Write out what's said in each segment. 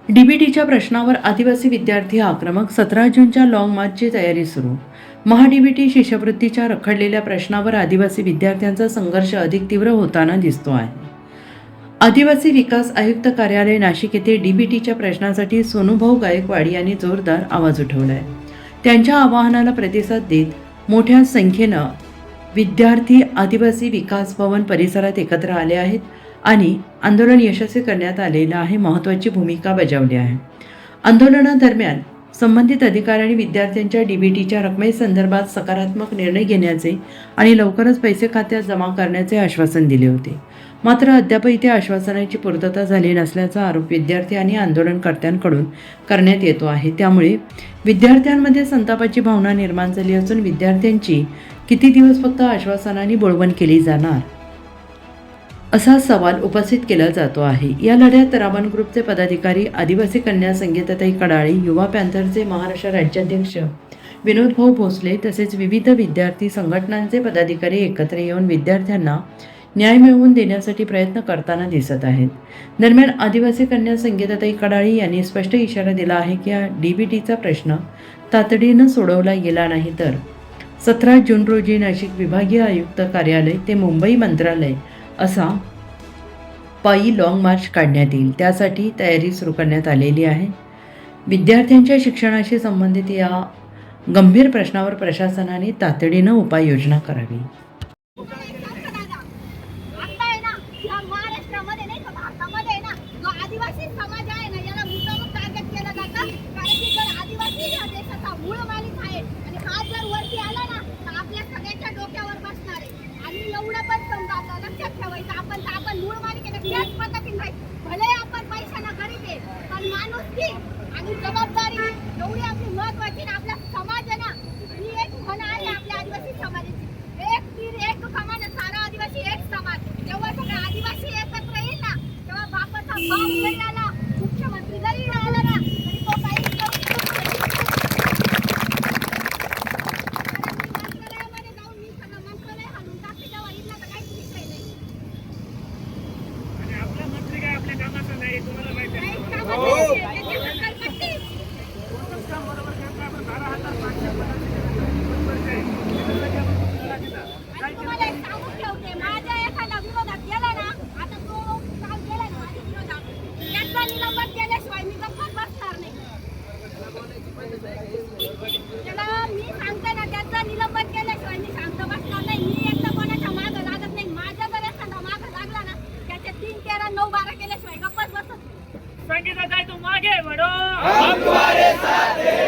डीबीटीच्या प्रश्नावर आदिवासी विद्यार्थी आक्रमक. 17 जूनच्या लाँग मार्चची तयारी सुरू. महाडीबीटी शिष्यवृत्तीच्या रखडलेल्या प्रश्नावर आदिवासी विद्यार्थ्यांचा संघर्ष अधिक तीव्र होताना दिसतो आहे. आदिवासी विकास आयुक्त कार्यालय नाशिक येथे डीबीटीच्या प्रश्नासाठी सोनूभाऊ गायकवाड यांनी जोरदार आवाज उठवला आहे. त्यांच्या आवाहनाला प्रतिसाद देत मोठ्या संख्येनं विद्यार्थी आदिवासी विकास भवन परिसरात एकत्र आले आहेत आणि आंदोलन यशस्वी करण्यात आलेलं आहे. महत्त्वाची भूमिका बजावली आहे. आंदोलनादरम्यान संबंधित अधिकाऱ्यांनी विद्यार्थ्यांच्या डीबीटीच्या रकमेसंदर्भात सकारात्मक निर्णय घेण्याचे आणि लवकरच पैसे खात्यात जमा करण्याचे आश्वासन दिले होते. मात्र अद्यापही त्या आश्वासनाची पूर्तता झाली नसल्याचा आरोप विद्यार्थी आणि आंदोलनकर्त्यांकडून करण्यात येतो आहे. त्यामुळे विद्यार्थ्यांमध्ये संतापाची भावना निर्माण झाली असून विद्यार्थ्यांची किती दिवस फक्त आश्वासनाने बोळवण केली जाणार असा सवाल उपस्थित केला जातो आहे. या लढ्यात रावण ग्रुपचे पदाधिकारी, आदिवासी कन्या संगीताताई कडाळे, युवा पॅन्थरचे महाराष्ट्र राज्याध्यक्ष विनोदभाऊ भोसले तसेच विविध विद्यार्थी संघटनांचे पदाधिकारी एकत्र येऊन विद्यार्थ्यांना न्याय मिळवून देण्यासाठी प्रयत्न करताना दिसत आहेत. दरम्यान आदिवासी कन्या संगीताताई कडाळे यांनी स्पष्ट इशारा दिला आहे की हा डीबीटीचा प्रश्न तातडीनं सोडवला गेला नाही तर 17 जून रोजी नाशिक विभागीय आयुक्त कार्यालय ते मुंबई मंत्रालय असा पायी लाँग मार्च काढण्यात येईल. त्यासाठी तयारी सुरू करण्यात आलेली आहे. विद्यार्थ्यांच्या शिक्षणाशी संबंधित या गंभीर प्रश्नावर प्रशासनाने तातडीनं उपाययोजना करावी. भले आपण पैशाला गरीब आहे पण माणुसकी आणि जबाबदारी एवढी आपली महत्वाची ना. आपला समाज आहे ना, ही एक म्हण आहे आपल्या आदिवासी समाजाची, एक तीर एक कमान, सारा आदिवासी एक समाज. जेव्हा सगळे आदिवासी एकत्र येईल ना तेव्हा बापाचा बाप जरी आला, मुख्यमंत्री जरी आला ना तरी तो काही मंत्रालयामध्ये जाऊन मी सगळं मंत्रालय हालून टाकते तेव्हा इथला तर काहीच विषय नाही. संगीता जाए तुम आगे बढ़ो, हम तुम्हारे साथ हैं.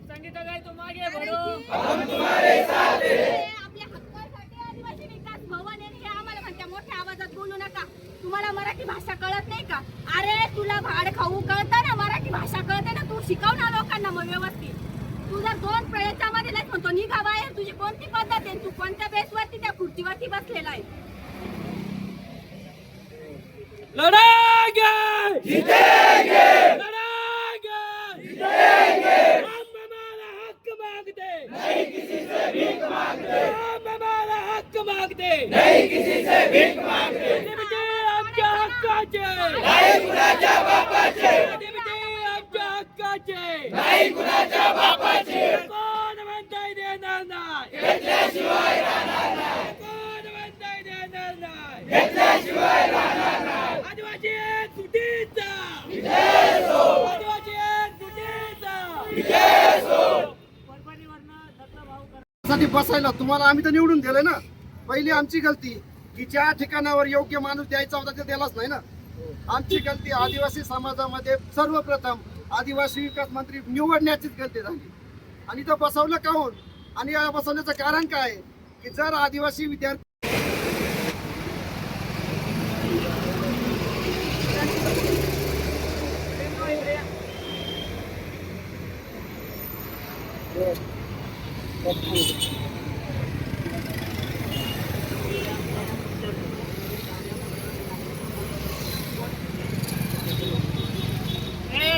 संगीता जाए तुम आगे बढ़ो, हम तुम्हारे साथ हैं. आपल्या हक्कासाठी आदिवासी विकास भवन हे आम्हाला म्हणत्या मोठ्या आवाजात बोलू नका. तुम्हाला मराठी भाषा कळत नाही का? अरे तुला भाड खाऊ कळतं ना, मराठी भाषा कळते ना, तू शिकव ना लोकांना मग व्यवस्थित. तू जर 2 प्रयत्नामध्ये नाही म्हणतो निघा बाहेर, तुझी कोणती पद्धत आहे? तू कोणत्या बेसवरती त्या खुर्चीवरती बसलेला आहे? लड़ेंगे, जीतेंगे, लड़ेंगे, जीतेंगे. हम हमारा हक मांगते, नहीं किसी से भीख मांगते. हम हमारा हक मांगते, नहीं किसी से भीख मांगते. डीबीटी आमच्या हक्काचे, नाही कुणाच्या बापाचे. डीबीटी आमच्या हक्काचे, नाही कुणाच्या बापाचे. कोण म्हणताय देणार नाही, घेतल्याशिवाय राहणार नाही. कोण म्हणताय देणार नाही, घेतल्याशिवाय राहणार नाही. आदिवासी एक सुटीचा विजय असो, आदिवासी एक सुटीचा विजय असो. साठी बसायला तुम्हाला आम्ही तर निवडून दिलंय ना. पहिली आमची गलती की ज्या ठिकाणावर योग्य माणूस द्यायचा होता ते दिलाच नाही ना. आमची गलती आदिवासी समाजामध्ये सर्वप्रथम आदिवासी विकास मंत्री निवडण्याचीच गलती झाली. आणि तो बसवलं काहून आणि या बसवण्याचं कारण काय की जर आदिवासी विद्यार्थी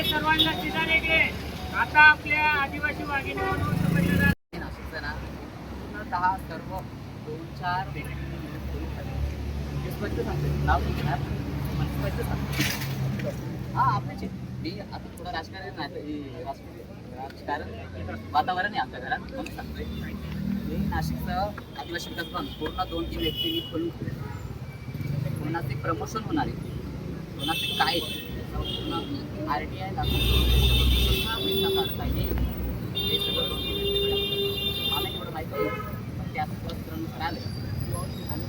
सर्व सर्वांना शिदारे घे. आता आपल्या आदिवासी वाघिणी म्हणून समजलं जातं. नाशिकचं ना पूर्णतः सर्व 2-4 स्पष्ट सांगतो नाव घेणार स्पष्ट सांगतो. हां आपल्याचे मी आता थोडं राजकारण नाही राजकारण वातावरण आहे आमच्या घरात म्हणून सांगतोय. मी नाशिकचं आदिवासी विकास भवन पूर्ण 2-3 व्यक्तींनी खोलून कोणाचे प्रमोशन होणार आहे कोणाचे काय पूर्ण RTI पैसा काढता येईल हे सगळं 2-3 व्यक्तीकडे मला एवढं माहिती आहे पण ते आता वस्त्रानुसार आलं. आणि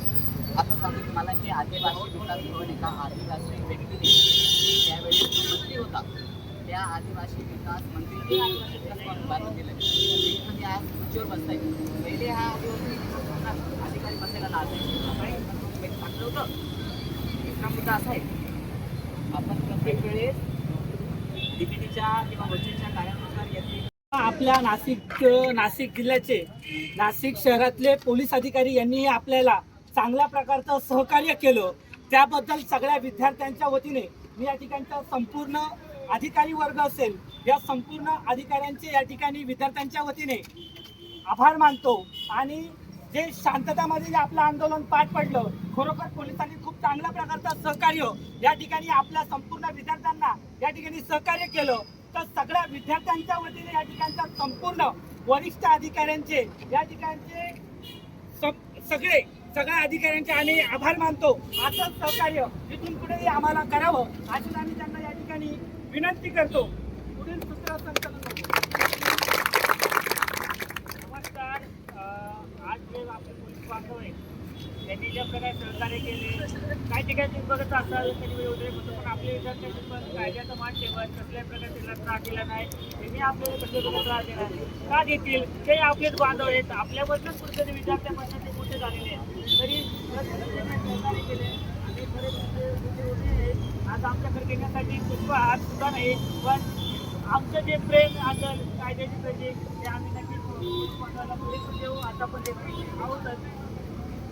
आता सांगतो की मला की आदिवासी विकास भवन एका आदिवासी व्यक्तीने त्यावेळी मंत्री होता त्या आदिवासी विकास मंत्रीने आदिवासी विकास भवन बांधून दिलं. ते आज खुर्चीवर बसत आहे. पहिले हा आदिवासी अधिकारी बसायला लाज टाकलं होतं. दुसरा मुद्दा असा आहे आपण प्रत्येक वेळेस DPTच्या किंवा वचनच्या कार्यानुसार येते. आपल्या नाशिक जिल्ह्याचे नाशिक शहरातले पोलीस अधिकारी यांनी आपल्याला चांगल्या प्रकारचं सहकार्य केलं त्याबद्दल सगळ्या विद्यार्थ्यांच्या वतीने मी या ठिकाणचा संपूर्ण अधिकारी वर्ग असेल या संपूर्ण अधिकाऱ्यांचे या ठिकाणी विद्यार्थ्यांच्या वतीने आभार मानतो. आणि जे शांततामध्ये जे आपलं आंदोलन पार पडलं खरोखर पोलिसांनी खूप चांगल्या प्रकारचं सहकार्य या ठिकाणी आपल्या संपूर्ण विद्यार्थ्यांना या ठिकाणी सहकार्य केलं. तर सगळ्या विद्यार्थ्यांच्या वतीने या ठिकाणच्या संपूर्ण वरिष्ठ अधिकाऱ्यांचे या ठिकाणचे सगळ्या अधिकाऱ्यांचे आम्ही आभार मानतो. असंच सहकार्य इथून पुढेही आम्हाला करावं अशी आम्ही त्यांना या ठिकाणी विनंती करतो. पुढील सूत्रसंचालन नमस्कार. आज जे आपले पोलीस बांधव आहेत त्यांनी ज्या प्रकारे सहकार्य केले काही ठिकाणी तुम्ही बघत असाल कधी वेळ उद्रेक होतो पण आपले विद्यार्थ्यांनी पण कायद्याचा मान ठेवत कसल्याही प्रकारे त्याला त्रास दिला नाही. त्यांनी आपल्याला कसले त्रास दिला का देतील ते आपलेच बांधव आहेत. आपल्याबद्दलच कुठेतरी विद्यार्थ्यांपासून ते मोठे झालेले आहेत तरी सहकार्य केले आणि खरंच आज आमच्याकडे घेण्यासाठी खूप हात सुद्धा नाही पण आमचं जे प्रेम असेल कायद्याची प्रती ते आम्ही नक्कीच बांधवाला पुढे देऊ. आता पण देत आहोतच.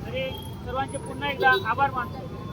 तरी सर्वांचे पुन्हा एकदा आभार मानतो.